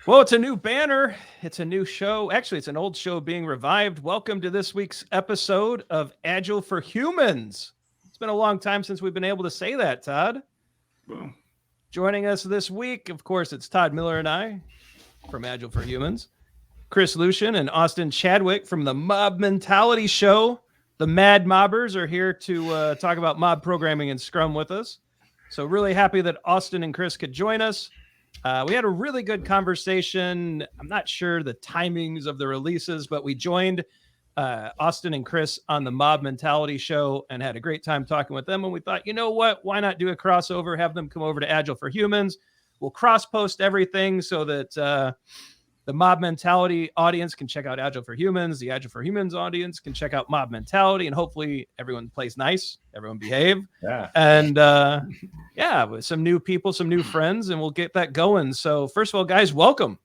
Well, it's a new banner. It's a new show. Actually, it's an old show being revived. Welcome to this week's episode of Agile for Humans. It's been a long time since we've been able to say that, Todd. Well, Joining us this week, of course, it's Todd Miller and I from Agile for Humans, Chris Lucian and Austin Chadwick from the Mob Mentality Show. The Mad Mobbers are here to talk about mob programming and Scrum with us. So really happy that Austin and Chris could join us. We had a really good conversation. I'm not sure the timings of the releases, but we joined Austin and Chris on the Mob Mentality Show and had a great time talking with them. And we thought, you know what? Why not do a crossover? Have them come over to Agile for Humans. We'll cross-post everything so that the Mob Mentality audience can check out Agile for Humans. The Agile for Humans audience can check out Mob Mentality. And hopefully everyone plays nice. Everyone behave. Yeah. And with some new people, some new friends, and we'll get that going. So first of all, guys, welcome.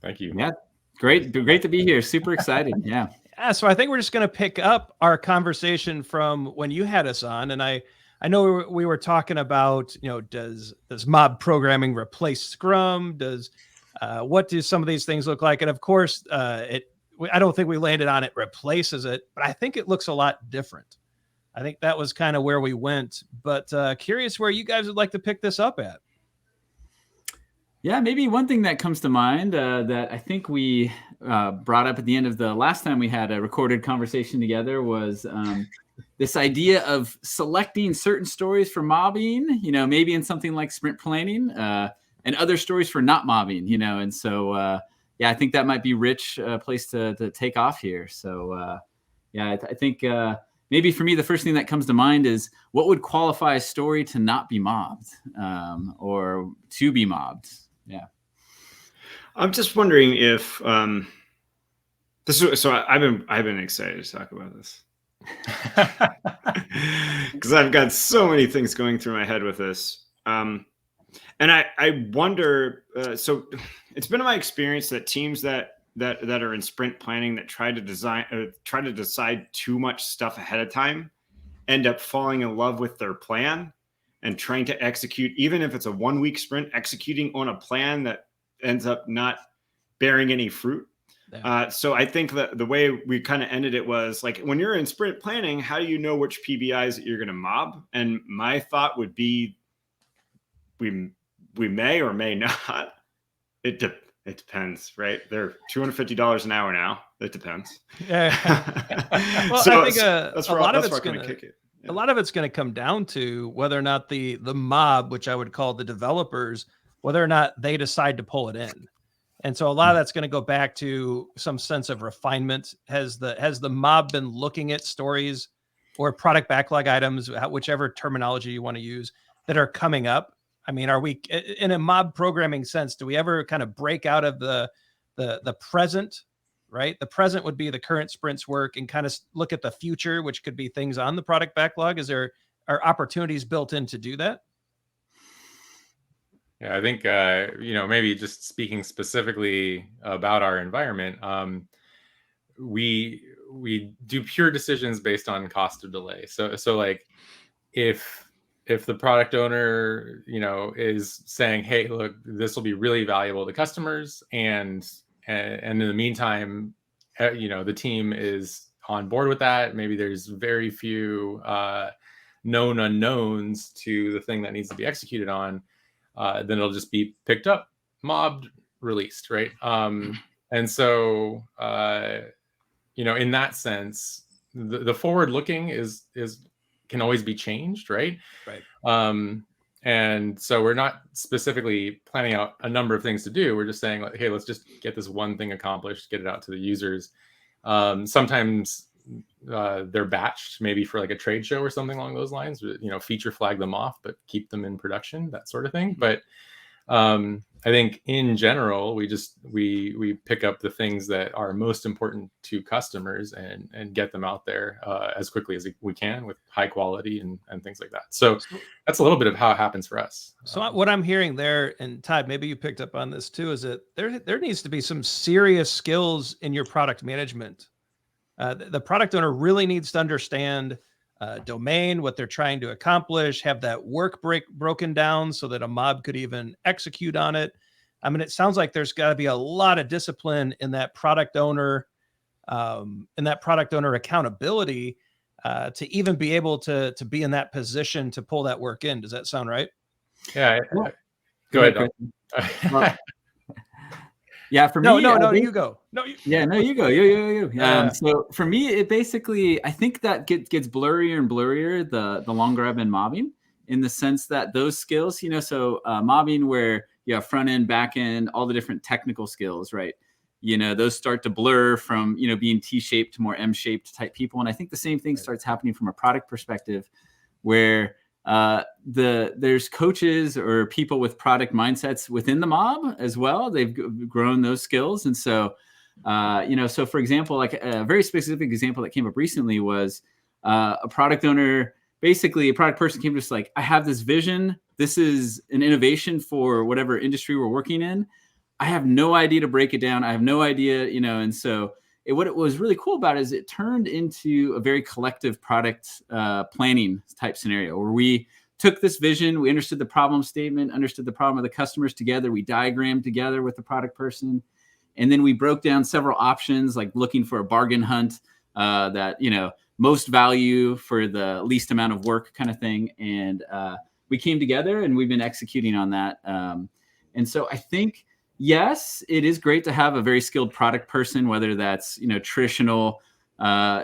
Thank you. Yeah, great to be here. Super excited. Yeah. Yeah, so I think we're just going to pick up our conversation from when you had us on, and I know we were talking about, does mob programming replace Scrum? What do some of these things look like? And of course, I don't think we landed on it replaces it, but I think it looks a lot different. I think that was kind of where we went, but curious where you guys would like to pick this up at. Yeah, maybe one thing that comes to mind that I think we brought up at the end of the last time we had a recorded conversation together was this idea of selecting certain stories for mobbing, maybe in something like sprint planning, and other stories for not mobbing, and so, I think that might be rich place to take off here. So, I think maybe for me, the first thing that comes to mind is what would qualify a story to not be mobbed or to be mobbed. Yeah. I'm just wondering if I've been excited to talk about this because I've got so many things going through my head with this. And I wonder, so it's been my experience that teams that are in sprint planning that try to decide too much stuff ahead of time end up falling in love with their plan and trying to execute, even if it's a 1 week sprint, executing on a plan that ends up not bearing any fruit. Yeah. So I think that the way we kind of ended it was like, when you're in sprint planning, how do you know which PBIs that you're going to mob? And my thought would be, we may or may not. It depends, right? They're $250 an hour now. It depends. Yeah. Well, so I think a lot of it's going to kick it. Yeah. A lot of it's going to come down to whether or not the mob, which I would call the developers, whether or not they decide to pull it in. And so a lot of that's going to go back to some sense of refinement. Has the mob been looking at stories or product backlog items, whichever terminology you want to use, that are coming up? I mean, are we in a mob programming sense? Do we ever kind of break out of the present, right? The present would be the current sprint's work and kind of look at the future, which could be things on the product backlog. Are opportunities built in to do that? Yeah, I think, maybe just speaking specifically about our environment, we do pure decisions based on cost of delay. So like if the product owner, is saying, hey, look, this will be really valuable to customers. And in the meantime, the team is on board with that. Maybe there's very few known unknowns to the thing that needs to be executed on. Then it'll just be picked up, mobbed, released, right? And so, in that sense, the forward looking is can always be changed, right? Right. And so we're not specifically planning out a number of things to do. We're just saying, like, hey, let's just get this one thing accomplished, get it out to the users. Sometimes they're batched, maybe for like a trade show or something along those lines, feature flag them off, but keep them in production, that sort of thing. But I think in general, we pick up the things that are most important to customers and get them out there as quickly as we can with high quality and things like that. So that's a little bit of how it happens for us. So what I'm hearing there, and Todd, maybe you picked up on this too, is that there needs to be some serious skills in your product management. The product owner really needs to understand domain, what they're trying to accomplish, have that work broken down so that a mob could even execute on it. I mean, it sounds like there's got to be a lot of discipline in that product owner accountability to even be able to be in that position to pull that work in. Does that sound right? Yeah. Go ahead. Well, yeah, for no, me, you go. No, you. Yeah, no, you go. You. So for me, it basically, I think that gets blurrier and blurrier the longer I've been mobbing, in the sense that those skills, so mobbing where you have front end, back end, all the different technical skills, right? Those start to blur from, being T-shaped to more M-shaped type people. And I think the same thing starts happening from a product perspective, where there's coaches or people with product mindsets within the mob as well. They've grown those skills. And so, so for example, like a very specific example that came up recently was a product owner, basically a product person came to us like, I have this vision. This is an innovation for whatever industry we're working in. I have no idea to break it down. I have no idea, and so what it was really cool about it is it turned into a very collective product planning type scenario, where we took this vision, we understood the problem statement, understood the problem of the customers together, we diagrammed together with the product person, and then we broke down several options, like looking for a bargain hunt that, most value for the least amount of work kind of thing. And we came together and we've been executing on that. And so I think, yes, it is great to have a very skilled product person, whether that's, traditional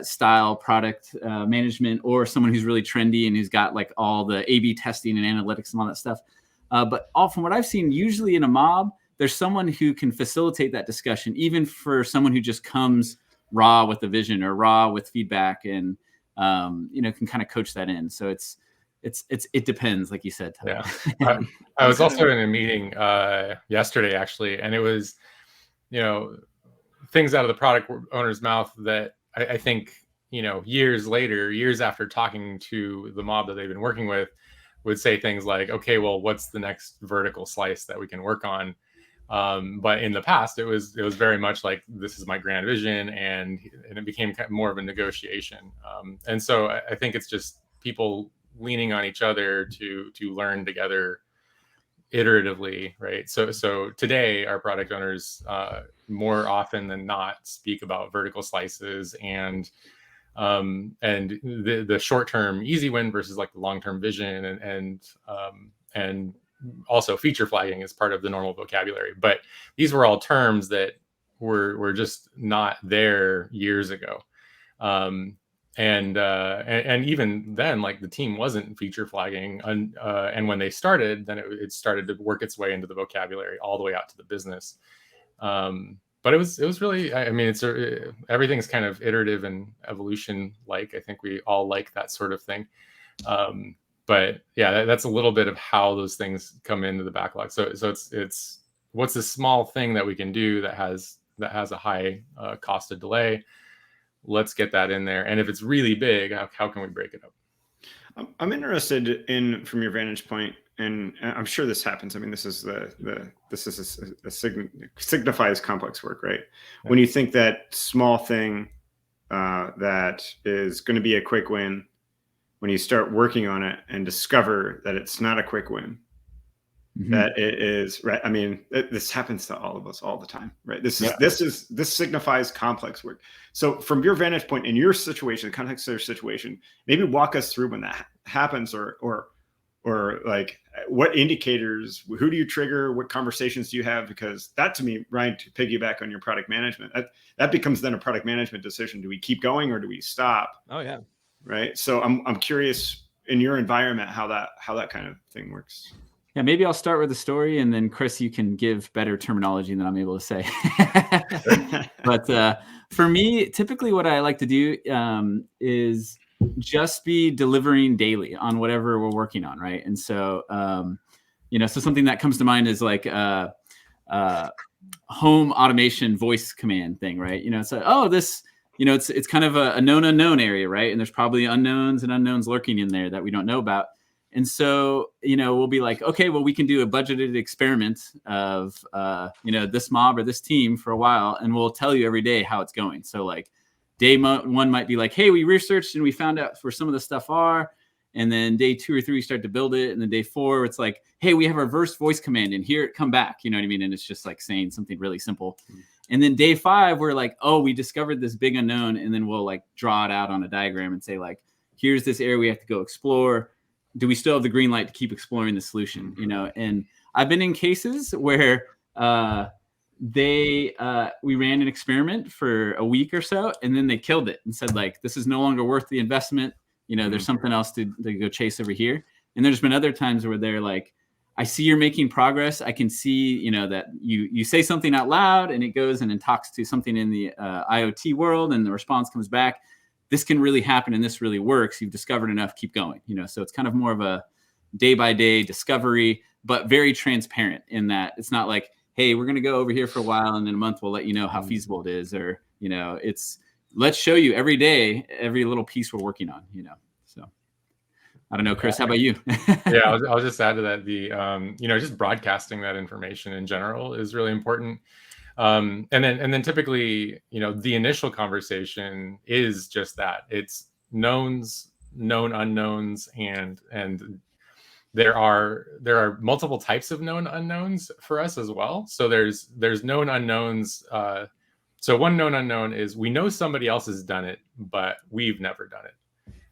style product management, or someone who's really trendy and who's got like all the A/B testing and analytics and all that stuff. But from what I've seen, usually in a mob, there's someone who can facilitate that discussion, even for someone who just comes raw with the vision or raw with feedback, and can kind of coach that in. So it depends, like you said, Todd. Yeah. I was also in a meeting yesterday, actually, and it was, things out of the product owner's mouth that I think, years after talking to the mob that they've been working with, would say things like, okay, well, what's the next vertical slice that we can work on? But in the past, it was very much like, this is my grand vision, and it became kind of more of a negotiation. And so I think it's just people leaning on each other to learn together iteratively, right? So today, our product owners more often than not speak about vertical slices and the short-term easy win versus like the long-term vision, and also feature flagging is part of the normal vocabulary. But these were all terms that were just not there years ago. And even then, like, the team wasn't feature flagging, and when they started, then it started to work its way into the vocabulary all the way out to the business. But it was really, I mean, everything's kind of iterative and evolution. Like, I think we all like that sort of thing. But yeah, that's a little bit of how those things come into the backlog. So it's what's the small thing that we can do that has a high cost of delay. Let's get that in there. And if it's really big, how can we break it up? I'm interested in, from your vantage point, and I'm sure this happens. I mean, this signifies complex work, right? Yeah. When you think that small thing that is going to be a quick win, when you start working on it and discover that it's not a quick win, that it is, right? I mean, this happens to all of us all the time, right? This signifies complex work. So from your vantage point, in your situation, the context of your situation, maybe walk us through when that happens, or like, what indicators, who do you trigger, what conversations do you have? Because that, to me, Ryan, to piggyback on your product management, that becomes then a product management decision. Do we keep going or do we stop? Oh yeah. Right. So I'm curious, in your environment, how that kind of thing works. Yeah, maybe I'll start with the story, and then Chris, you can give better terminology than I'm able to say. But for me, typically what I like to do is just be delivering daily on whatever we're working on, right? And so, so something that comes to mind is like home automation voice command thing, right? It's like, this, it's kind of a known unknown area, right? And there's probably unknowns lurking in there that we don't know about. And so, we'll be like, okay, well, we can do a budgeted experiment of, this mob or this team for a while, and we'll tell you every day how it's going. So like day one might be like, hey, we researched and we found out where some of the stuff are. And then day 2 or 3, we start to build it. And then day 4, it's like, hey, we have our reverse voice command and here it come back. You know what I mean? And it's just like saying something really simple. And then day 5, we're like, oh, we discovered this big unknown. And then we'll like draw it out on a diagram and say like, here's this area we have to go explore. Do we still have the green light to keep exploring the solution? You know, and I've been in cases where we ran an experiment for a week or so, and then they killed it and said like, this is no longer worth the investment. You know, there's something else to go chase over here. And there's been other times where they're like, I see you're making progress. I can see, you know, that you say something out loud and it goes and it talks to something in the IoT world and the response comes back. This can really happen and this really works. You've discovered enough, keep going. You know, so it's kind of more of a day by day discovery, but very transparent in that it's not like, hey, we're going to go over here for a while and in a month we'll let you know how feasible it is. Or, you know, it's let's show you every day, every little piece we're working on, you know. So I don't know, Chris, how about you? Yeah, I'll just add to that. The you know, just broadcasting that information in general is really important. And then typically, you know, the initial conversation is just that. It's knowns, known unknowns, and there are multiple types of known unknowns for us as well. So there's known unknowns. So one known unknown is we know somebody else has done it, but we've never done it.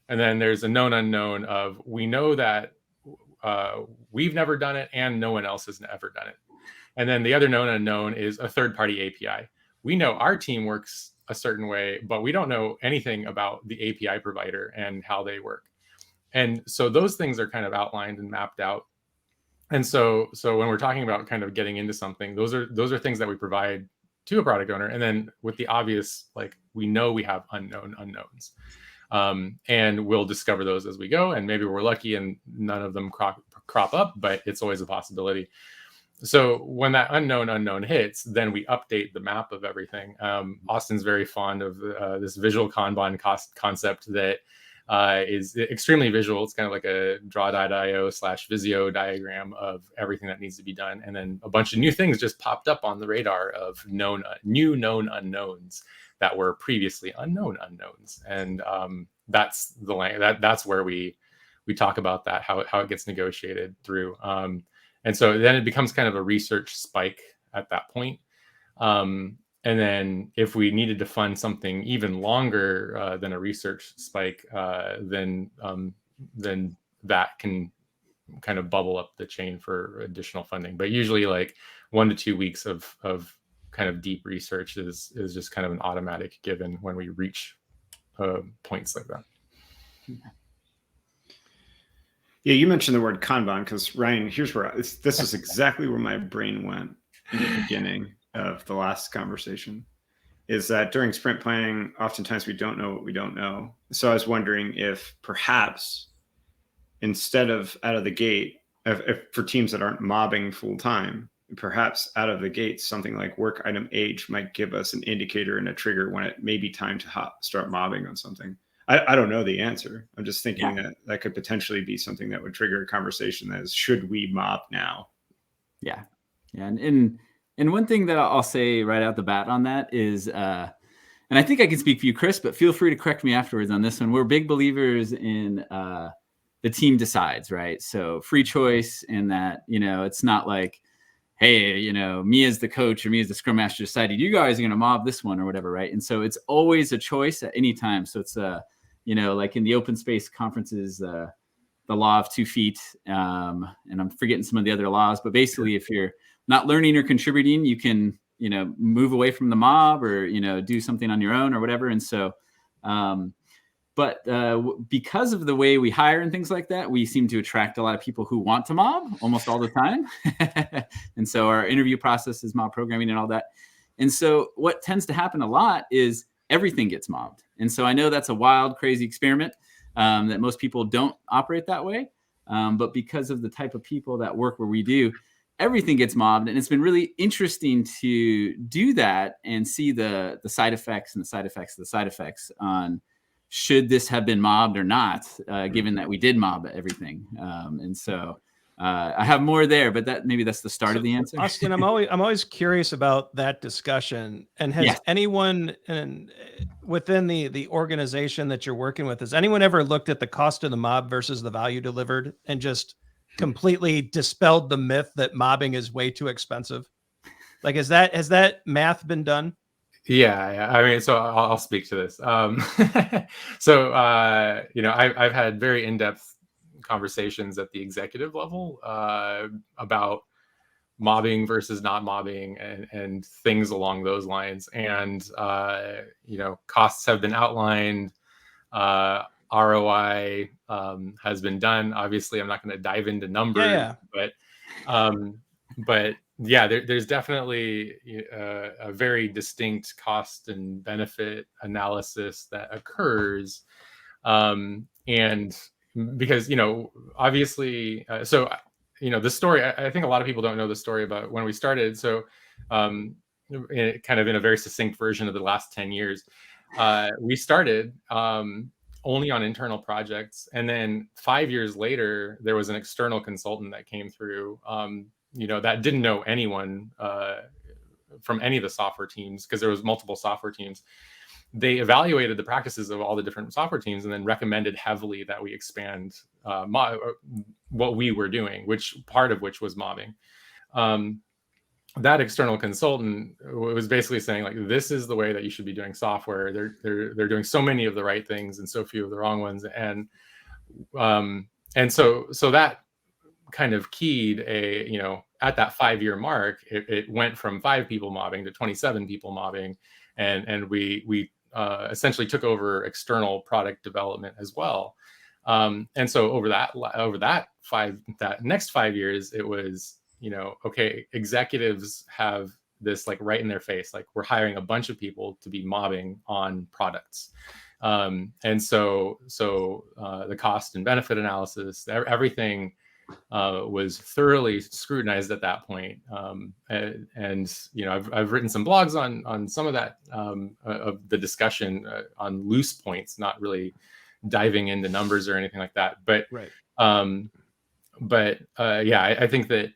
And then there's a known unknown of we know that we've never done it and no one else has ever done it. And then the other known unknown is a third-party API. We know our team works a certain way, but we don't know anything about the API provider and how they work. And so those things are kind of outlined and mapped out. And so when we're talking about kind of getting into something, those are things that we provide to a product owner. And then with the obvious, like we know we have unknown unknowns. And we'll discover those as we go. And maybe we're lucky and none of them crop up, but it's always a possibility. So when that unknown hits, then we update the map of everything. Austin's very fond of this visual Kanban concept that is extremely visual. It's kind of like a draw.io/Visio diagram of everything that needs to be done. And then a bunch of new things just popped up on the radar of new known unknowns that were previously unknown unknowns. And that's that's where we talk about that, how it gets negotiated through. And so then it becomes kind of a research spike at that point. And then if we needed to fund something even longer than a research spike, then that can kind of bubble up the chain for additional funding. But usually like 1 to 2 weeks of kind of deep research is just kind of an automatic given when we reach points like that. Yeah, you mentioned the word Kanban because Ryan, here's where this is exactly where my brain went in the beginning of the last conversation. Is that during sprint planning, oftentimes we don't know what we don't know. So I was wondering if perhaps instead of out of the gate, if for teams that aren't mobbing full time, perhaps out of the gate, something like work item age might give us an indicator and a trigger when it may be time to start mobbing on something. I don't know the answer. I'm just thinking that could potentially be something that would trigger a conversation that is, should we mob now? Yeah. And one thing that I'll say right out the bat on that is, and I think I can speak for you, Chris, but feel free to correct me afterwards on this one. We're big believers in the team decides, right? So free choice, and that, you know, it's not like, hey, you know, me as the coach or me as the Scrum Master decided you guys are going to mob this one or whatever, right? And so it's always a choice at any time. So it's you know, like in the open space conferences, the law of 2 feet, and I'm forgetting some of the other laws, but basically if you're not learning or contributing, you can, you know, move away from the mob or, you know, do something on your own or whatever. And so, but because of the way we hire and things like that, we seem to attract a lot of people who want to mob almost all the time. And so our interview process is mob programming and all that. And so what tends to happen a lot is everything gets mobbed. And so I know that's a wild, crazy experiment that most people don't operate that way. But because of the type of people that work where we do, everything gets mobbed. And it's been really interesting to do that and see the side effects and the side effects of the side effects on should this have been mobbed or not, given that we did mob everything. And so I have more there, but that's the start of the answer. Austin, I'm always curious about that discussion. And has anyone within the organization that you're working with, has anyone ever looked at the cost of the mob versus the value delivered and just completely dispelled the myth that mobbing is way too expensive? Like, has that math been done? Yeah. I mean, so I'll speak to this. So I've had very in-depth conversations at the executive level about mobbing versus not mobbing and things along those lines. And costs have been outlined. ROI has been done. Obviously, I'm not going to dive into numbers, but yeah, there's definitely a very distinct cost and benefit analysis that occurs. And because, obviously, the story, I think a lot of people don't know the story about when we started. So kind of in a very succinct version of the last 10 years, we started only on internal projects. And then 5 years later, there was an external consultant that came through, that didn't know anyone from any of the software teams, because there was multiple software teams. They evaluated the practices of all the different software teams and then recommended heavily that we expand what we were doing, which was mobbing. That external consultant was basically saying, like, this is the way that you should be doing software. They're doing so many of the right things and so few of the wrong ones. And so that kind of keyed at that 5-year mark, it went from 5 people mobbing to 27 people mobbing. And we essentially took over external product development as well. And so over that next 5 years, it was, okay, executives have this like right in their face, like we're hiring a bunch of people to be mobbing on products. And so the cost and benefit analysis, everything was thoroughly scrutinized at that point. And I've written some blogs on some of that, of the discussion on loose points, not really diving into numbers or anything like that. But right. I think that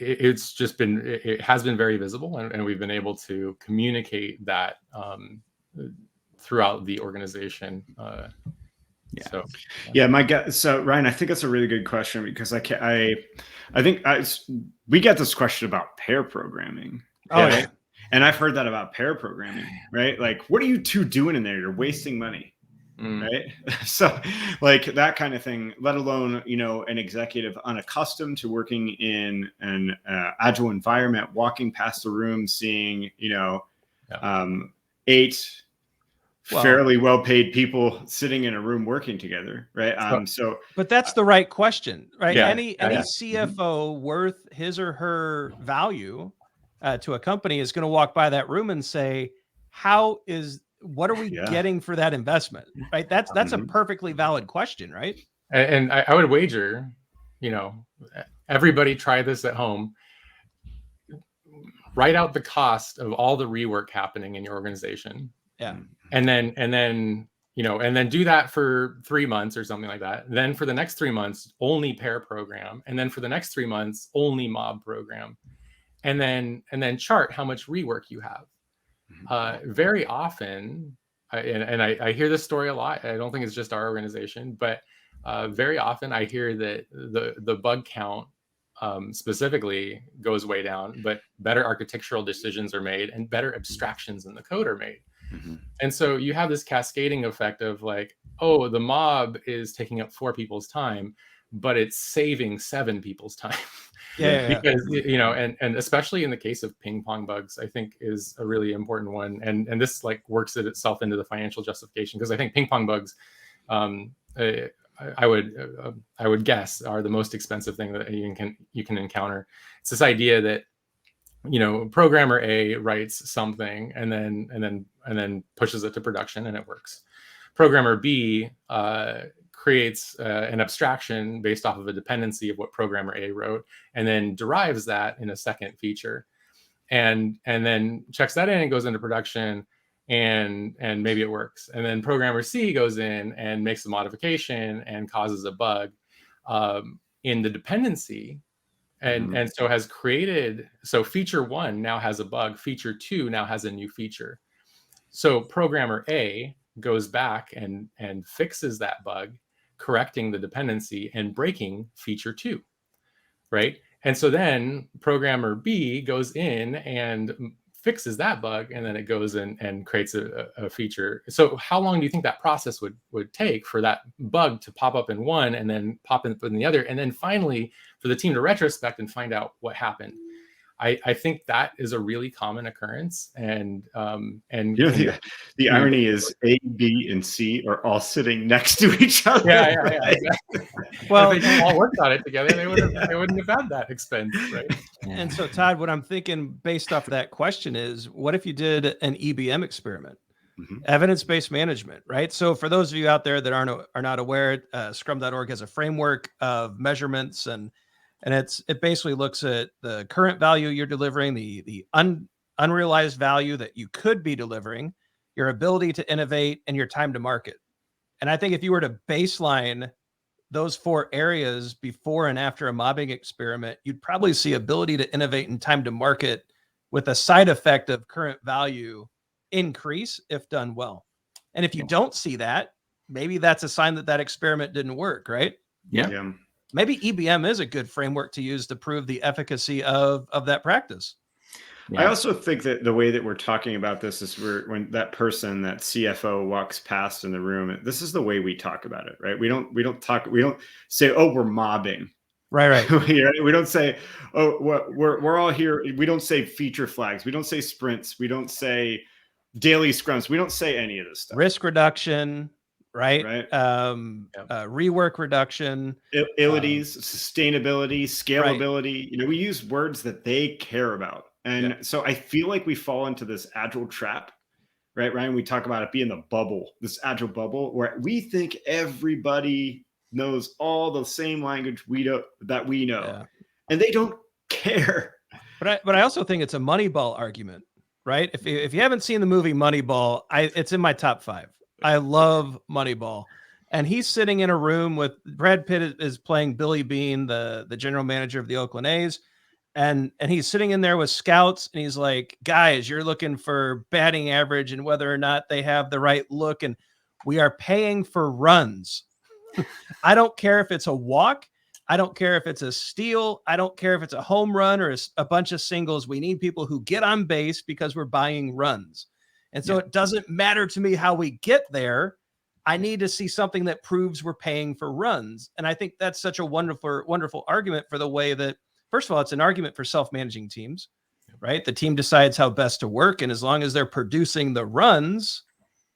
it has been very visible, and we've been able to communicate that throughout the organization. So Ryan, I think that's a really good question, because we get this question about pair programming. Yeah. And I've heard that about pair programming, right? Like, what are you two doing in there? You're wasting money. Right. So like that kind of thing, let alone, an executive unaccustomed to working in an agile environment, walking past the room, seeing, 8 fairly well-paid people sitting in a room working together. Right. But that's the right question, right? Yeah. Any CFO worth his or her value to a company is going to walk by that room and say, what are we getting for that investment? Right. That's a perfectly valid question. Right. And I would wager, everybody try this at home. Write out the cost of all the rework happening in your organization. Yeah. And then do that for 3 months or something like that. Then for the next 3 months, only pair program. And then for the next 3 months, only mob program. And then chart how much rework you have. Very often, I hear this story a lot. I don't think it's just our organization, but very often I hear that the bug count specifically goes way down, but better architectural decisions are made and better abstractions in the code are made. And so you have this cascading effect of like, oh, the mob is taking up 4 people's time, but it's saving 7 people's time. Because and especially in the case of ping pong bugs, I think is a really important one, and this like works itself into the financial justification, because I think ping pong bugs, I would guess, are the most expensive thing that you can encounter. It's this idea that programmer A writes something and then pushes it to production and it works. Programmer B creates an abstraction based off of a dependency of what programmer A wrote, and then derives that in a second feature, and then checks that in and goes into production, and maybe it works. And then programmer C goes in and makes a modification and causes a bug. in the dependency, and so has created, so feature 1 now has a bug, feature 2 now has a new feature. So programmer A goes back and fixes that bug, correcting the dependency and breaking feature 2, right? And so then programmer B goes in and fixes that bug, and then it goes in and creates a feature. So how long do you think that process would take for that bug to pop up in one and then pop up in the other, and then finally for the team to retrospect and find out what happened? I think that is a really common occurrence, and the irony is A, B, and C are all sitting next to each other. Yeah. Right? Well, if they all worked on it together, they wouldn't have had that expense, right? And so, Todd, what I'm thinking based off of that question is, what if you did an EBM experiment, evidence-based management, right? So for those of you out there that are not aware, Scrum.org has a framework of measurements, and it basically looks at the current value you're delivering, the unrealized value that you could be delivering, your ability to innovate, and your time to market. And I think if you were to baseline those 4 areas before and after a mobbing experiment, you'd probably see ability to innovate and time to market with a side effect of current value increase if done well. And if you don't see that, maybe that's a sign that experiment didn't work, right? Yeah. Maybe EBM is a good framework to use to prove the efficacy of that practice. I also think that the way that we're talking about this is when that person, that CFO, walks past in the room, this is the way we talk about it, right? We don't say, oh, we're mobbing. Right. We don't say, oh, we're all here. We don't say feature flags. We don't say sprints. We don't say daily scrums. We don't say any of this stuff. Risk reduction, right? Rework reduction, abilities, sustainability, scalability. Right. We use words that they care about. And so I feel like we fall into this agile trap, right, Ryan? We talk about it being the bubble, this agile bubble, where we think everybody knows all the same language that we know, and they don't care. But I also think it's a Moneyball argument, right? If you haven't seen the movie Moneyball, it's in my top 5. I love Moneyball. And he's sitting in a room with Brad Pitt is playing Billy Beane, the general manager of the Oakland A's. And he's sitting in there with scouts, and he's like, guys, you're looking for batting average and whether or not they have the right look. And we are paying for runs. I don't care if it's a walk. I don't care if it's a steal. I don't care if it's a home run or a bunch of singles. We need people who get on base because we're buying runs. And so it doesn't matter to me how we get there. I need to see something that proves we're paying for runs. And I think that's such a wonderful argument for the way that, first of all, it's an argument for self-managing teams, right? The team decides how best to work. And as long as they're producing the runs,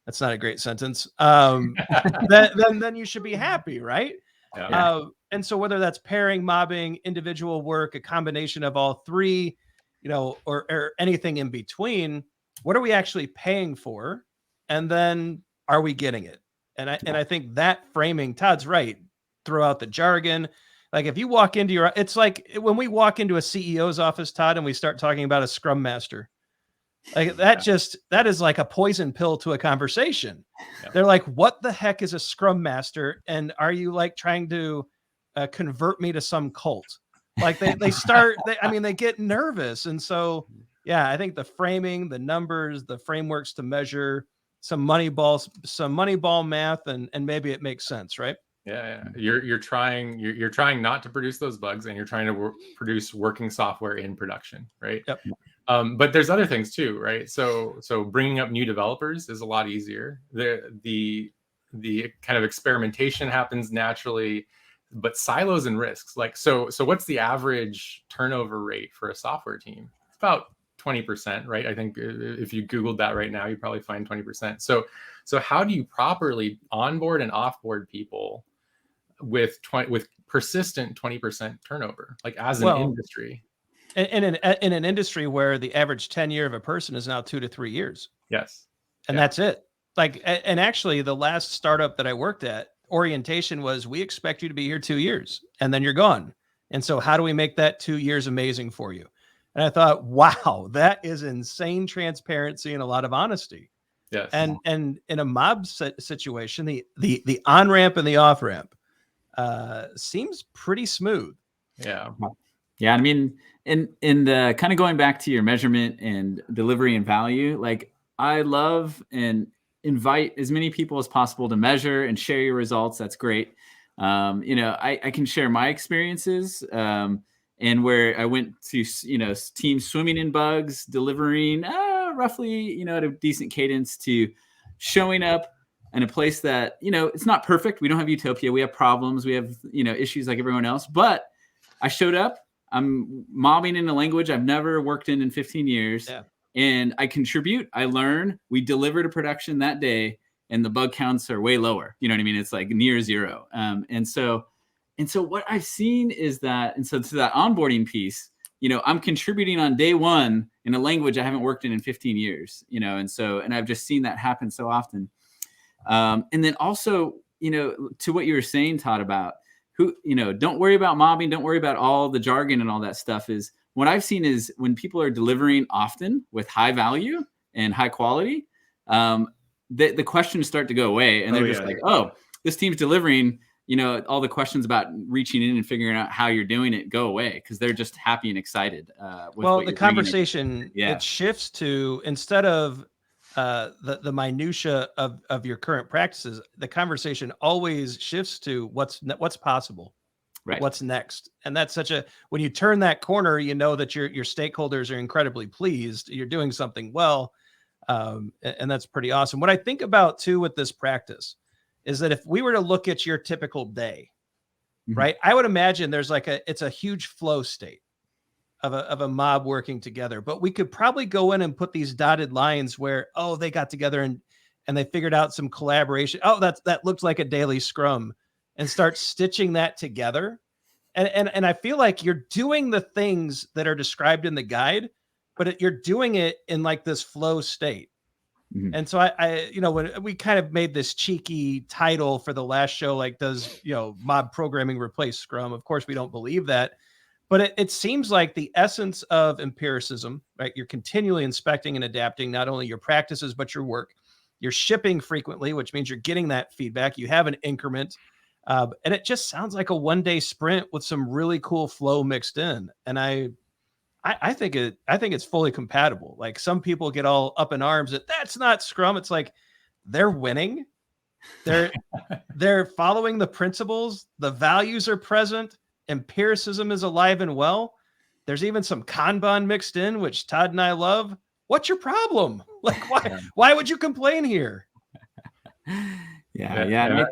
that's not a great sentence, then you should be happy, right? And so whether that's pairing, mobbing, individual work, a combination of all 3, or anything in between, what are we actually paying for? And then are we getting it? And I think that framing, Todd's right, throw out the jargon. Like if you walk into it's like when we walk into a CEO's office, Todd, and we start talking about a Scrum Master, like that is like a poison pill to a conversation. They're like, what the heck is a Scrum Master? And are you like trying to convert me to some cult? Like they get nervous. And so, I think the framing, the numbers, the frameworks to measure, some Moneyball math, and maybe it makes sense, right? You're trying not to produce those bugs, and you're trying to produce working software in production, right? But there's other things too, right? So bringing up new developers is a lot easier. The kind of experimentation happens naturally, but silos and risks, like so what's the average turnover rate for a software team? It's about 20%, right? I think if you Googled that right now, you probably find 20%. So how do you properly onboard and offboard people with persistent 20% turnover, like as an industry? In an industry where the average tenure of a person is now 2 to 3 years. Yes. And that's it. Like, and actually the last startup that I worked at, orientation was, we expect you to be here 2 years and then you're gone. And so how do we make that 2 years amazing for you? And I thought, wow, that is insane transparency and a lot of honesty. Yes. And in a mob situation, the on-ramp and the off-ramp, seems pretty smooth. Yeah. Yeah, I mean, in the kind of going back to your measurement and delivery and value, like I love and invite as many people as possible to measure and share your results. That's great. I can share my experiences and where I went to, teams swimming in bugs, delivering roughly, at a decent cadence, to showing up in a place that, it's not perfect. We don't have utopia. We have problems. We have, issues like everyone else. But I showed up. I'm mobbing in a language I've never worked in 15 years. Yeah. And I contribute. I learn. We deliver to production that day, and the bug counts are way lower. You know what I mean? It's like near zero. And so what I've seen is that, and so to that onboarding piece, I'm contributing on day one in a language I haven't worked in 15 years, and I've just seen that happen so often. And then also, to what you were saying, Todd, about don't worry about mobbing, don't worry about all the jargon and all that stuff. Is what I've seen is when people are delivering often with high value and high quality, the questions start to go away, and they're just like, oh, this team's delivering. All the questions about reaching in and figuring out how you're doing it go away, because they're just happy and excited. Well, the conversation, it shifts to, instead of the minutia of your current practices, the conversation always shifts to what's possible, right? What's next. And that's when you turn that corner, that your stakeholders are incredibly pleased. You're doing something well. And that's pretty awesome. What I think about too with this practice is that if we were to look at your typical day, right, I would imagine there's it's a huge flow state of a mob working together, but we could probably go in and put these dotted lines where, oh, they got together and they figured out some collaboration. Oh, that looks like a daily scrum, and start stitching that together. And I feel like you're doing the things that are described in the guide, but you're doing it in this flow state. And so I when we kind of made this cheeky title for the last show, does, mob programming replace Scrum? Of course, we don't believe that. But it seems like the essence of empiricism, right? You're continually inspecting and adapting not only your practices, but your work. You're shipping frequently, which means you're getting that feedback. You have an increment. And it just sounds like a one-day sprint with some really cool flow mixed in. And I think it's fully compatible. Like, some people get all up in arms that that's not Scrum. It's like, they're winning. They're following the principles. The values are present. Empiricism is alive and well. There's even some Kanban mixed in, which Todd and I love. What's your problem? Why would you complain here? Yeah.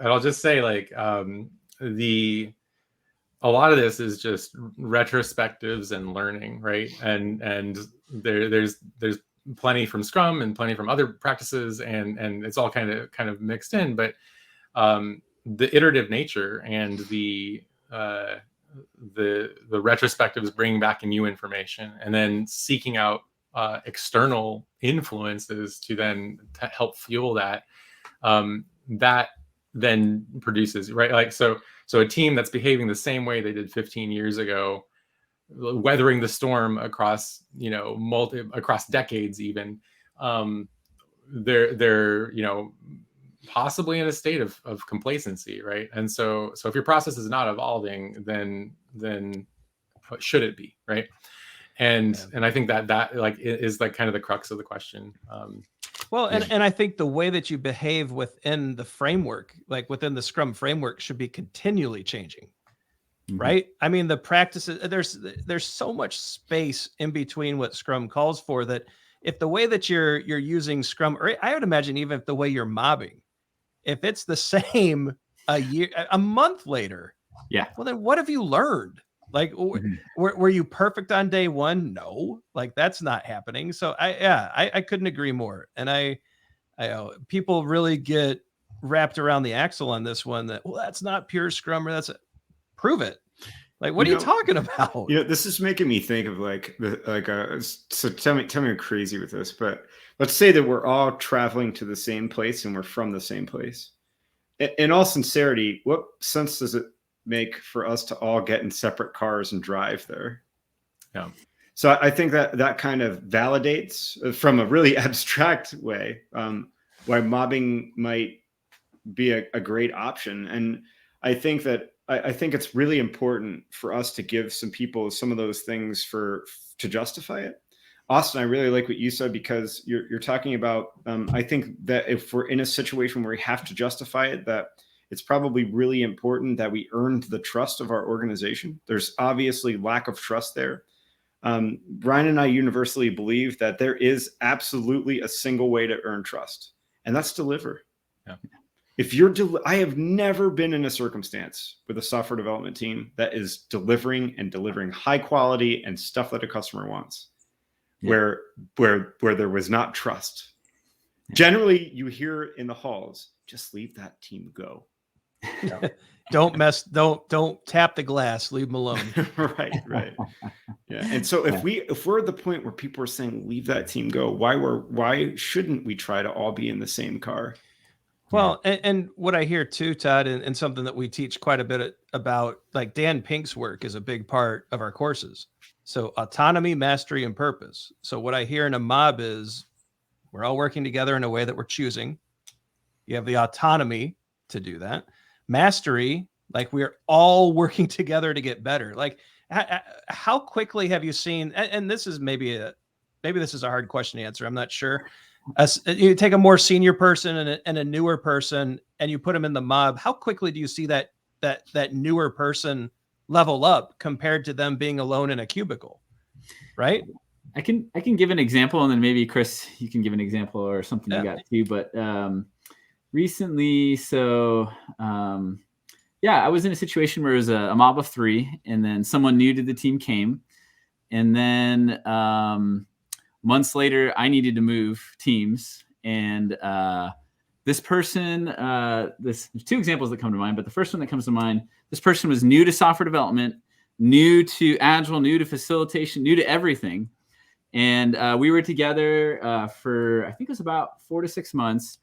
I'll just say, a lot of this is just retrospectives and learning, right? And there's plenty from Scrum and plenty from other practices, and it's all kind of mixed in. But the iterative nature and the retrospectives bring back new information, and then seeking out external influences to help fuel that. That then produces, right? So a team that's behaving the same way they did 15 years ago, weathering the storm across, across decades even, they're possibly in a state of complacency, right? And so if your process is not evolving, then what should it be, right? And I think that is kind of the crux of the question. Well, and I think the way that you behave within the framework, within the Scrum framework, should be continually changing, right? I mean, the practices, there's so much space in between what Scrum calls for, that if the way that you're using Scrum, or I would imagine even if the way you're mobbing, if it's the same a month later, well, then what have you learned? Were you perfect on day one? No, that's not happening. So I couldn't agree more. And I people really get wrapped around the axle on this one, that, well, that's not pure Scrum, or prove it. What are you talking about? This is making me think of so tell me I'm crazy with this, but let's say that we're all traveling to the same place and we're from the same place. In all sincerity, what sense does it make for us to all get in separate cars and drive there? Yeah. So I think that kind of validates, from a really abstract way, why mobbing might be a great option. And I think that I think it's really important for us to give some people some of those things to justify it. Austin, I really like what you said, because you're talking about, I think that if we're in a situation where we have to justify it, that it's probably really important that we earned the trust of our organization. There's obviously lack of trust there. Brian and I universally believe that there is absolutely a single way to earn trust, and that's deliver. Yeah. If I have never been in a circumstance with a software development team that is delivering high quality and stuff that a customer wants, where there was not trust. Generally, you hear in the halls, just leave that team go. Don't tap the glass, leave them alone. Right. Yeah. And so if we're at the point where people are saying leave that team go, why shouldn't we try to all be in the same car? Well, and what I hear too, Todd, and something that we teach quite a bit about, like Dan Pink's work is a big part of our courses. So autonomy, mastery, and purpose. So what I hear in a mob is we're all working together in a way that we're choosing. You have the autonomy to do that. Mastery, like we're all working together to get better. Like how quickly have you seen, and this is maybe this is a hard question to answer, I'm not sure. You take a more senior person and a newer person and you put them in the mob, how quickly do you see that newer person level up compared to them being alone in a cubicle? Right? I can give an example, and then maybe Chris, you can give an example or something you got too. But recently, I was in a situation where it was a mob of 3, and then someone new to the team came, and then months later, I needed to move teams, and this person, there's 2 examples that come to mind, but the first one that comes to mind, this person was new to software development, new to Agile, new to facilitation, new to everything. And we were together for, I think it was about 4 to 6 months.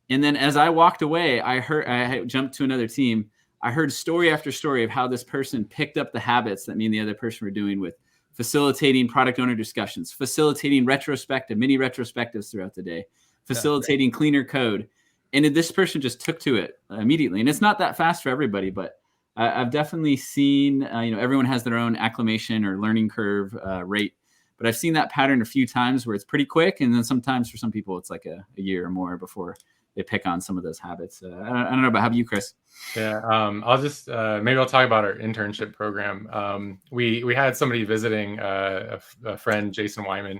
And then as I walked away, I jumped to another team. I heard story after story of how this person picked up the habits that me and the other person were doing with facilitating product owner discussions, facilitating mini retrospectives throughout the day, facilitating cleaner code. And this person just took to it immediately. And it's not that fast for everybody, but I've definitely seen, everyone has their own acclimation or learning curve rate. But I've seen that pattern a few times where it's pretty quick. And then sometimes for some people, it's like a year or more before they pick on some of those habits. I don't know about, how about you, Chris? Yeah, I'll just maybe I'll talk about our internship program. We had somebody visiting, a friend, Jason Wyman,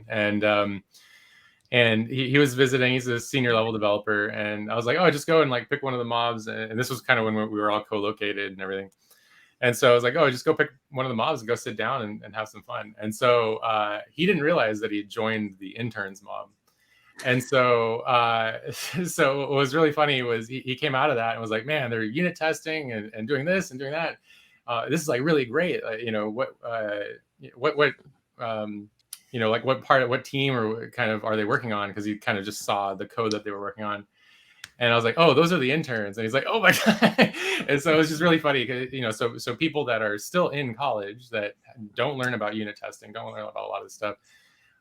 and he was visiting. He's a senior level developer, and I was like, oh, just go and like pick one of the mobs. And this was kind of when we were all co-located and everything. And so I was like, oh, just go pick one of the mobs and go sit down and have some fun. And so he didn't realize that he had joined the interns mob. And so so what was really funny was he came out of that and was like, man, they're unit testing and doing this and doing that. This is like really great. What team or kind of are they working on? Because he kind of just saw the code that they were working on. And I was like, oh, those are the interns. And he's like, oh my God. And so it was just really funny because, so people that are still in college that don't learn about unit testing, don't learn about a lot of this stuff,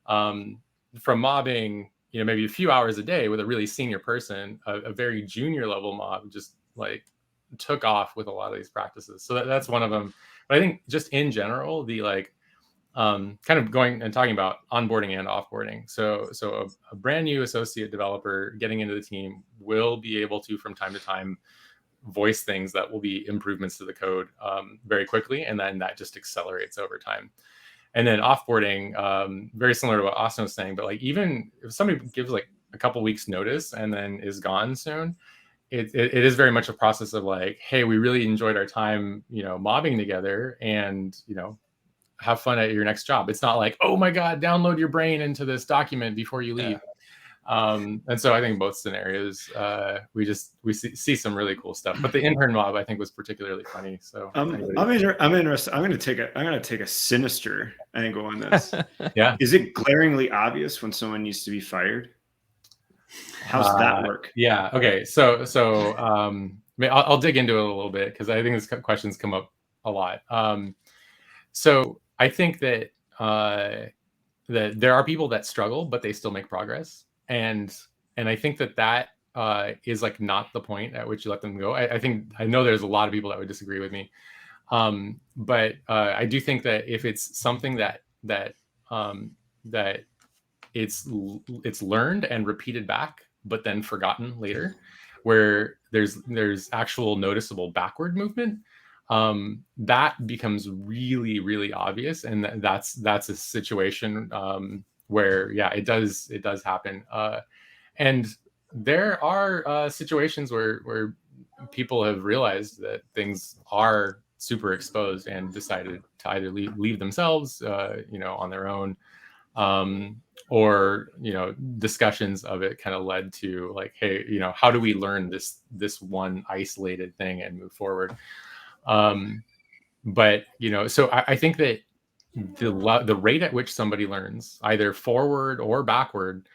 from mobbing, maybe a few hours a day with a really senior person, a very junior level mob just like took off with a lot of these practices. So that's one of them. But I think just in general, the kind of going and talking about onboarding and offboarding. So a brand new associate developer getting into the team will be able to, from time to time, voice things that will be improvements to the code very quickly. And then that just accelerates over time. And then offboarding, very similar to what Austin was saying, but like even if somebody gives like a couple weeks notice and then is gone soon, it is very much a process of like, hey, we really enjoyed our time, mobbing together, and, have fun at your next job. It's not like, oh my God, download your brain into this document before you leave. And so I think both scenarios, we see some really cool stuff. But the intern mob, I think, was particularly funny. So I'm interested. I'm going to take a sinister angle on this. Yeah. Is it glaringly obvious when someone needs to be fired? How's that work? Yeah. Okay. So I'll dig into it a little bit because I think this questions come up a lot. So I think that that there are people that struggle, but they still make progress, and I think that is like not the point at which you let them go. I know there's a lot of people that would disagree with me, but I do think that if it's something that it's learned and repeated back, but then forgotten later, where there's actual noticeable backward movement, that becomes really, really obvious, and that's a situation where it does happen, and there are situations where people have realized that things are super exposed and decided to either leave themselves, on their own, or discussions of it kind of led to like, hey, how do we learn this one isolated thing and move forward? But so I think that the rate at which somebody learns, either forward or backward,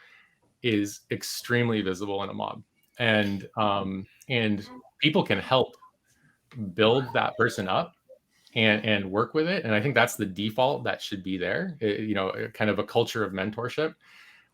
is extremely visible in a mob, and people can help build that person up and work with it. And I think that's the default that should be there, kind of a culture of mentorship.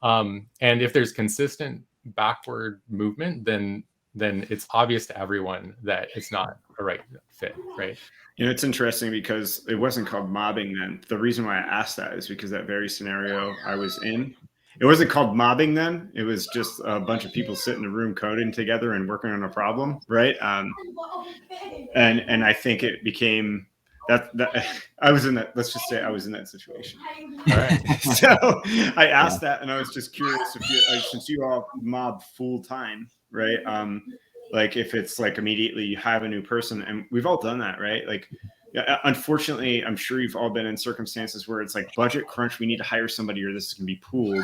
And if there's consistent backward movement, then it's obvious to everyone that it's not a right fit, right? It's interesting because it wasn't called mobbing then. The reason why I asked that is because that very scenario I was in, it wasn't called mobbing then. It was just a bunch of people sitting in a room coding together and working on a problem, right? And I think it became that I was in that. Let's just say I was in that situation. All right. So I asked that, and I was just curious if since you all mob full time, right? Like if it's like immediately you have a new person, and we've all done that, right? Like, unfortunately, I'm sure you've all been in circumstances where it's like budget crunch. We need to hire somebody, or this is going to be pooled.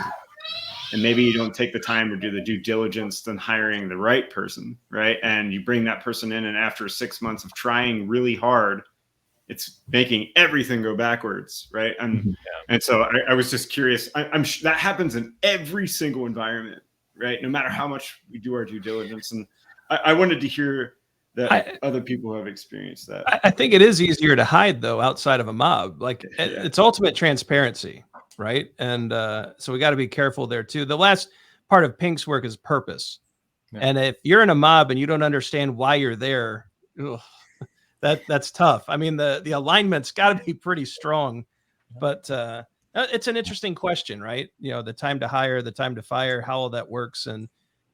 And maybe you don't take the time or do the due diligence in hiring the right person, right? And you bring that person in, and after 6 months of trying really hard, it's making everything go backwards, right? And so I was just curious. I'm sure that happens in every single environment, right? No matter how much we do our due diligence. And I wanted to hear that other people have experienced that. I think it is easier to hide, though, outside of a mob. Like it's ultimate transparency, right? And so we got to be careful there too. The last part of Pink's work is purpose. Yeah. And if you're in a mob and you don't understand why you're there, that's tough. I mean, the alignment's got to be pretty strong, but it's an interesting question, right? The time to hire, the time to fire, how all that works, and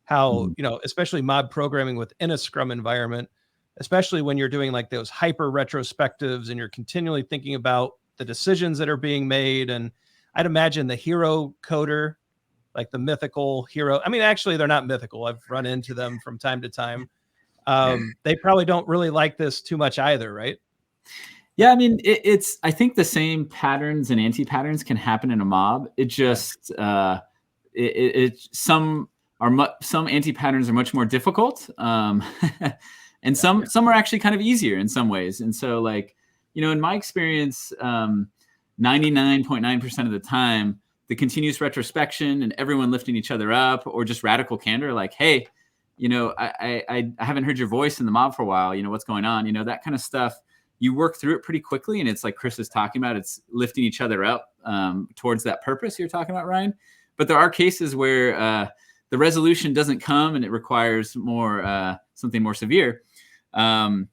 how, especially mob programming within a Scrum environment, especially when you're doing like those hyper retrospectives and you're continually thinking about the decisions that are being made. And I'd imagine the hero coder, like the mythical hero. I mean, actually, they're not mythical. I've run into them from time to time. They probably don't really like this too much either, right? Yeah, I mean, I think the same patterns and anti-patterns can happen in a mob. It just some anti-patterns are much more difficult, and some are actually kind of easier in some ways. And so, like, in my experience, 99.9% of the time, the continuous retrospection and everyone lifting each other up, or just radical candor, like, hey, I haven't heard your voice in the mob for a while. What's going on? That kind of stuff. You work through it pretty quickly, and it's like Chris is talking about. It's lifting each other up towards that purpose you're talking about, Ryan. But there are cases where the resolution doesn't come, and it requires more something more severe. I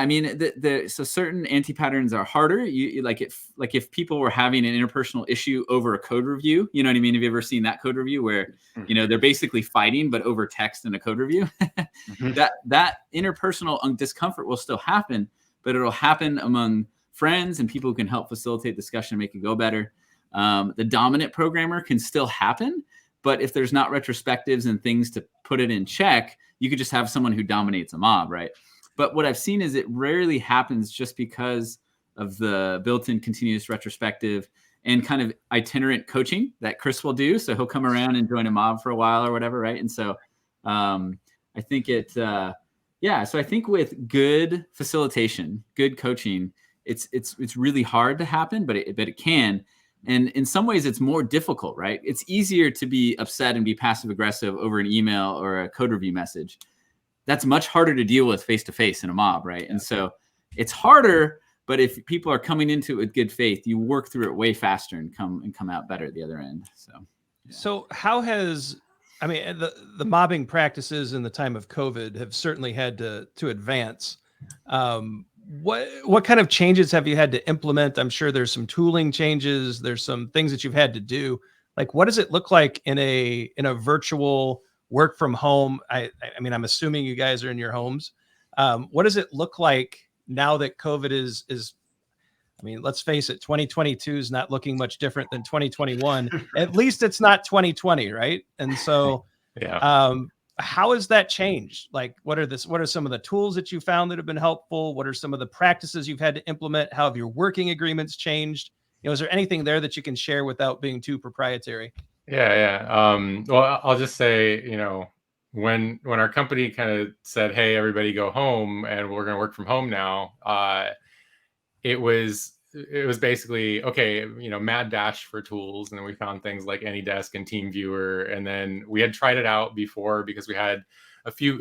mean, so certain anti-patterns are harder. If people were having an interpersonal issue over a code review, you know what I mean? Have you ever seen that code review where, they're basically fighting, but over text in a code review? that interpersonal discomfort will still happen, but it'll happen among friends and people who can help facilitate discussion and make it go better. The dominant programmer can still happen, but if there's not retrospectives and things to put it in check, you could just have someone who dominates a mob, right? But what I've seen is it rarely happens just because of the built-in continuous retrospective and kind of itinerant coaching that Chris will do. So he'll come around and join a mob for a while or whatever, right? And so I think so I think with good facilitation, good coaching, it's really hard to happen, but it can. And in some ways, it's more difficult, right? It's easier to be upset and be passive-aggressive over an email or a code review message. That's much harder to deal with face-to-face in a mob, right? Yeah. And so it's harder, but if people are coming into it with good faith, you work through it way faster and come out better at the other end. So how has I mean, the mobbing practices in the time of COVID have certainly had to advance. What kind of changes have you had to implement? I'm sure there's some tooling changes. There's some things that you've had to do. Like, what does it look like in a virtual work from home? I mean, I'm assuming you guys are in your homes. What does it look like now that COVID is? I mean, let's face it, 2022 is not looking much different than 2021. At least it's not 2020, right? And so, Yeah. how has that changed? Like, what are some of the tools that you found that have been helpful? What are some of the practices you've had to implement? How have your working agreements changed? Is there anything there that you can share without being too proprietary? Yeah. Well, I'll just say, when our company kind of said, "Hey, everybody go home, and we're going to work from home now," it was basically okay, mad dash for tools, and then we found things like AnyDesk and TeamViewer, and then we had tried it out before because we had a few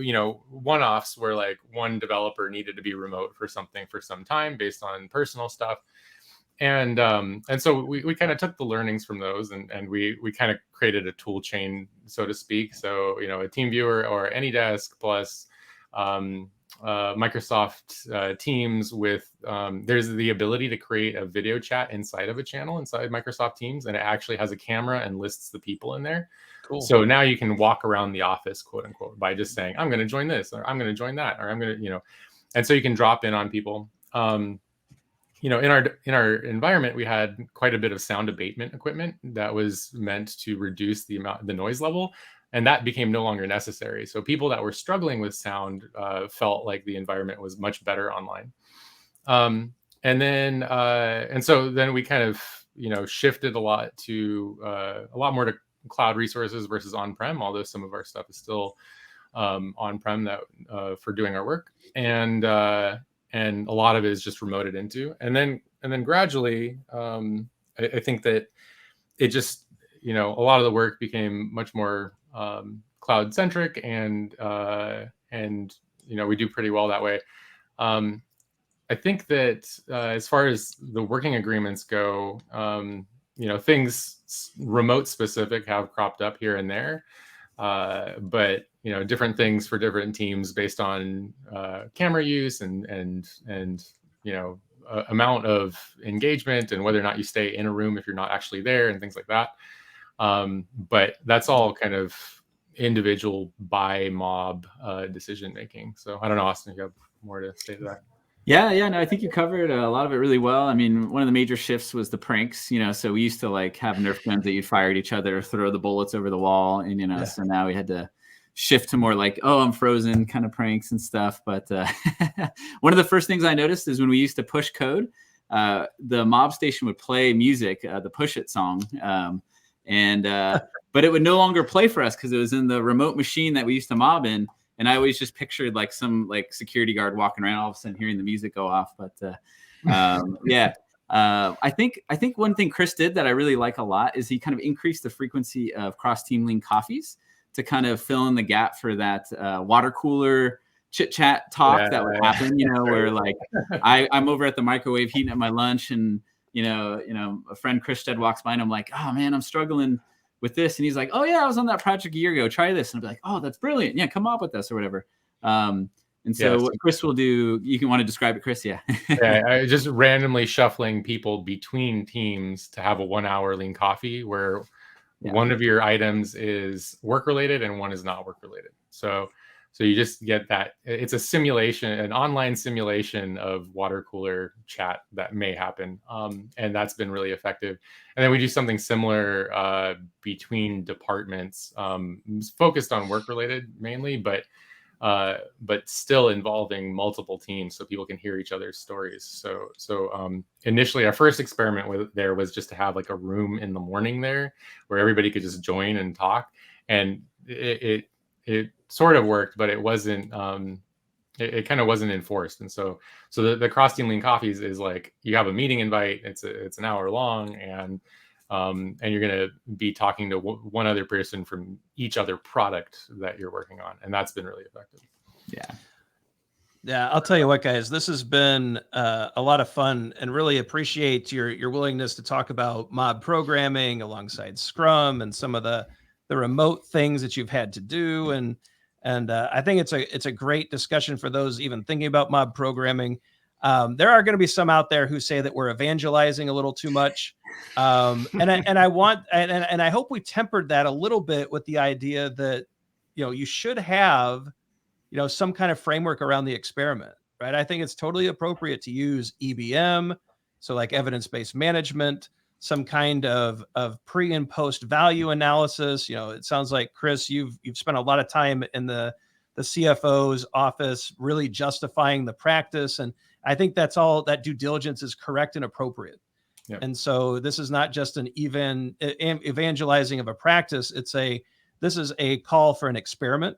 one-offs where like one developer needed to be remote for something for some time based on personal stuff, and so we kind of took the learnings from those, and we kind of created a tool chain, so to speak. So a TeamViewer or AnyDesk plus Microsoft Teams with there's the ability to create a video chat inside of a channel inside Microsoft Teams, and it actually has a camera and lists the people in there. Cool. So now you can walk around the office, quote unquote, by just saying, "I'm going to join this," or "I'm going to join that," or "I'm going to," and so you can drop in on people. In our environment, we had quite a bit of sound abatement equipment that was meant to reduce the noise level. And that became no longer necessary. So people that were struggling with sound felt like the environment was much better online. And so then we kind of, shifted a lot more to cloud resources versus on-prem, although some of our stuff is still on-prem for doing our work. And a lot of it is just remoted into. And then gradually, I think that it just, a lot of the work became much more cloud centric, and we do pretty well that way. I think that as far as the working agreements go, things remote specific have cropped up here and there, but different things for different teams based on camera use and amount of engagement and whether or not you stay in a room if you're not actually there and things like that. But that's all kind of individual by mob decision making. So I don't know, Austin, if you have more to say to that. Yeah, no, I think you covered a lot of it really well. I mean, one of the major shifts was the pranks, so we used to like have Nerf guns that you'd fire at each other, throw the bullets over the wall, and so now we had to shift to more like, oh, I'm frozen kind of pranks and stuff. But one of the first things I noticed is when we used to push code, the mob station would play music, the Push It song, but it would no longer play for us because it was in the remote machine that we used to mob in. And I always just pictured like some like security guard walking around, all of a sudden hearing the music go off. But I think one thing Chris did that I really like a lot is he kind of increased the frequency of cross-team lean coffees to kind of fill in the gap for that water cooler chit chat talk that would happen, where like I'm over at the microwave heating up my lunch, and a friend Chris walks by and I'm like, oh man, I'm struggling with this, and he's like, oh yeah, I was on that project a year ago, try this, and I'll be like, oh, that's brilliant, yeah, come up with this or whatever. And so what Chris will do, you can want to describe it, Chris? Yeah. I just randomly shuffling people between teams to have a 1 hour lean coffee where one of your items is work related and one is not work related. So you just get that. It's a simulation, an online simulation of water cooler chat that may happen. And that's been really effective. And then we do something similar between departments, focused on work related mainly, but still involving multiple teams so people can hear each other's stories. So initially our first experiment there was just to have like a room in the morning there where everybody could just join and talk. And it sort of worked, but it wasn't, it kind of wasn't enforced. And so the cross team lean coffees is like, you have a meeting invite, it's an hour long, and you're going to be talking to one other person from each other product that you're working on. And that's been really effective. Yeah, I'll tell you what, guys, this has been a lot of fun, and really appreciate your willingness to talk about mob programming alongside Scrum and some of the the remote things that you've had to do. And I think it's a great discussion for those even thinking about mob programming. There are going to be some out there who say that we're evangelizing a little too much. And I hope we tempered that a little bit with the idea that, you should have, some kind of framework around the experiment, right? I think it's totally appropriate to use EBM. So like evidence-based management, some kind of pre and post value analysis. It sounds like, Chris, you've spent a lot of time in the CFO's office really justifying the practice. And I think that due diligence is correct and appropriate. Yep. And so this is not just an evangelizing of a practice. This is a call for an experiment.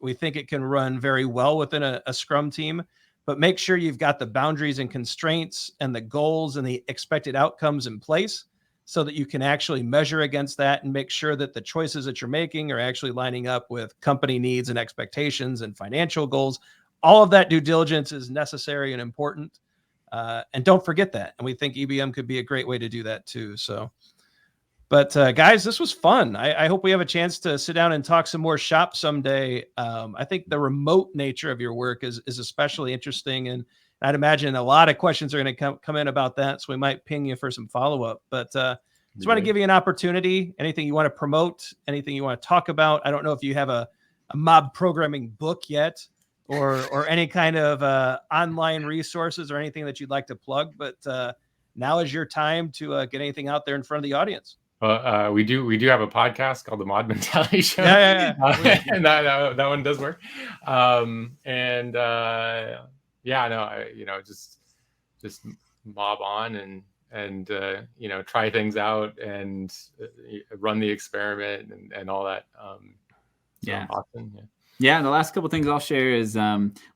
We think it can run very well within a Scrum team, but make sure you've got the boundaries and constraints and the goals and the expected outcomes in place so that you can actually measure against that and make sure that the choices that you're making are actually lining up with company needs and expectations and financial goals. All of that due diligence is necessary and important. And don't forget that. And we think EBM could be a great way to do that too. But guys, this was fun. I hope we have a chance to sit down and talk some more shop someday. I think the remote nature of your work is especially interesting. And I'd imagine a lot of questions are going to come in about that. So we might ping you for some follow-up. But just want to give you an opportunity. Anything you want to promote, anything you want to talk about. I don't know if you have a mob programming book yet or any kind of online resources or anything that you'd like to plug. But now is your time to get anything out there in front of the audience. Well, we do have a podcast called the Mod Mentality Show. Yeah. And that one does work. Just mob on and try things out and run the experiment and all that. Awesome. Yeah, and the last couple of things I'll share is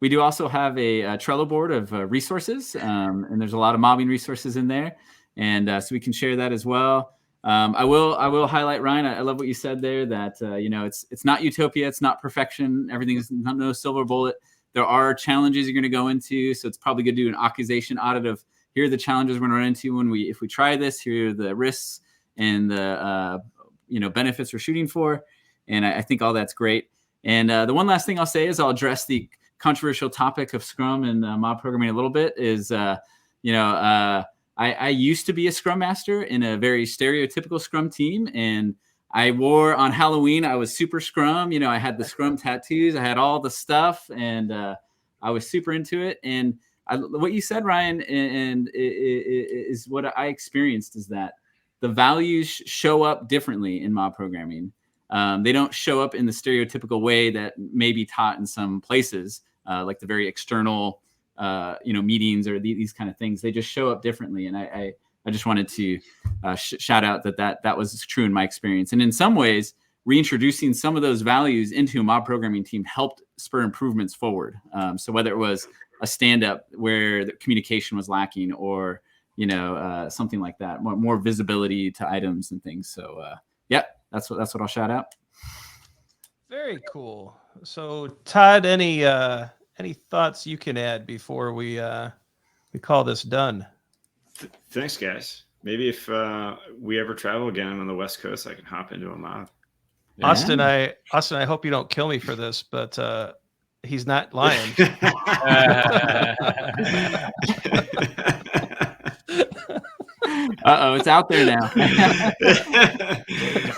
we do also have a Trello board of resources, and there's a lot of mobbing resources in there, and so we can share that as well. I will highlight, Ryan, I love what you said there, that it's not utopia, it's not perfection, everything is no silver bullet. There are challenges you're going to go into, so it's probably good to do an accusation audit of here are the challenges we're going to run into if we try this, here are the risks and the benefits we're shooting for, and I think all that's great. And the one last thing I'll say is I'll address the controversial topic of Scrum and mob programming a little bit. I used to be a Scrum Master in a very stereotypical Scrum team, and I wore on Halloween, I was super Scrum. I had the Scrum tattoos, I had all the stuff, and I was super into it. And what you said, Ryan, and is what I experienced, is that the values show up differently in mob programming. They don't show up in the stereotypical way that may be taught in some places, like the very external, meetings or these kind of things. They just show up differently. And I just wanted to shout out that was true in my experience. And in some ways, reintroducing some of those values into a mob programming team helped spur improvements forward. So whether it was a stand-up where the communication was lacking or, something like that, more visibility to items and things. So, that's what I'll shout out. Very cool. So Todd, any thoughts you can add before we call this done? Thanks, guys. Maybe if we ever travel again on the West Coast, I can hop into a mob. Yeah. Austin, I hope you don't kill me for this, but he's not lying. It's out there now.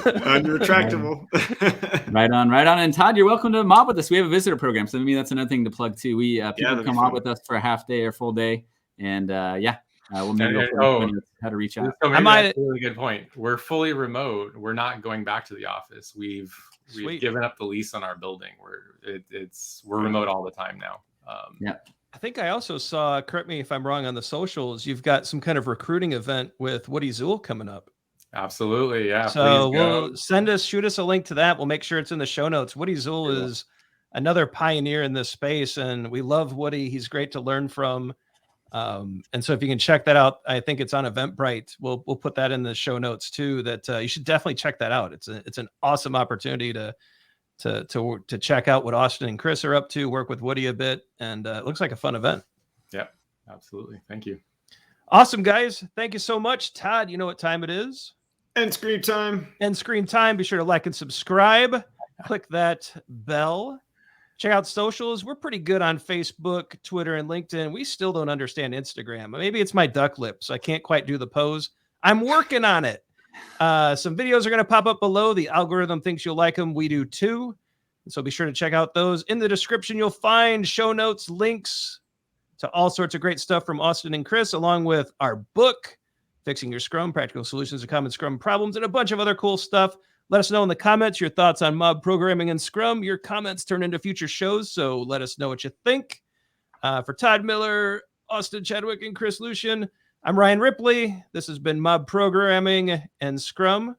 Unretractable. Right on. And Todd, you're welcome to mob with us. We have a visitor program, so maybe that's another thing to plug too. People come mob with us for a half day or full day, and we'll maybe how to reach out. That's a really good point. We're fully remote. We're not going back to the office. We've given up the lease on our building. We're remote all the time now. I think I also saw, correct me if I'm wrong, on the socials, you've got some kind of recruiting event with Woody Zuhl coming up. Absolutely, yeah. So shoot us a link to that. We'll make sure it's in the show notes. Woody Zuhl is another pioneer in this space, and we love Woody. He's great to learn from. And so if you can check that out, I think it's on Eventbrite. We'll put that in the show notes too. That you should definitely check that out. It's an awesome opportunity to check out what Austin and Chris are up to, work with Woody a bit, and it looks like a fun event. Yeah, absolutely. Thank you. Awesome, guys. Thank you so much. Todd, you know what time it is? And screen time. And screen time. Be sure to like and subscribe. Click that bell. Check out socials. We're pretty good on Facebook, Twitter, and LinkedIn. We still don't understand Instagram. Maybe it's my duck lips. I can't quite do the pose. I'm working on it. Some videos are going to pop up below. The algorithm thinks you'll like them. We do too. So be sure to check out those. In the description, you'll find show notes, links to all sorts of great stuff from Austin and Chris, along with our book, Fixing Your Scrum, Practical Solutions to Common Scrum Problems, and a bunch of other cool stuff. Let us know in the comments your thoughts on mob programming and Scrum. Your comments turn into future shows, so let us know what you think. For Todd Miller, Austin Chadwick, and Chris Lucian, I'm Ryan Ripley. This has been Mob Programming and Scrum.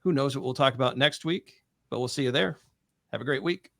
Who knows what we'll talk about next week, but we'll see you there. Have a great week.